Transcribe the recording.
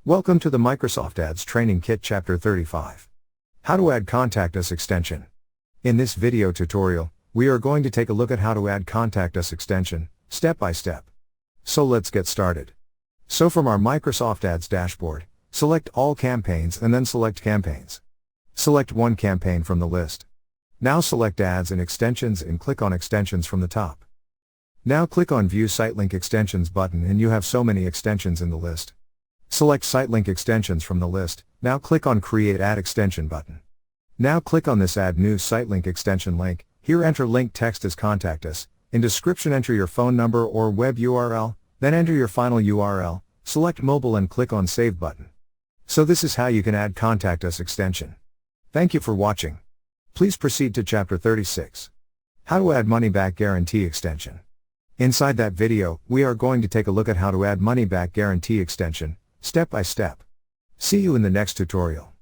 Welcome to the Microsoft Ads Training Kit Chapter 35. How to add Contact Us extension. In this video tutorial, we are going to take a look at how to add Contact Us extension, step by step. So let's get started. So from our Microsoft Ads dashboard, select All Campaigns and then select Campaigns. Select one campaign from the list. Now select Ads and Extensions and click on Extensions from the top. Now click on View Site Link Extensions button and you have so many extensions in the list. Select Site Link Extensions from the list. Now click on Create Ad Extension button. Now click on this Add New Site Link Extension link. Here enter link text as Contact Us. In description enter your phone number or web URL, then enter your final URL, select Mobile and click on Save button. So this is how you can add Contact Us extension. Thank you for watching. Please proceed to Chapter 36. How to add Money Back Guarantee extension. Inside that video, we are going to take a look at how to add Money Back Guarantee extension, step by step. See you in the next tutorial.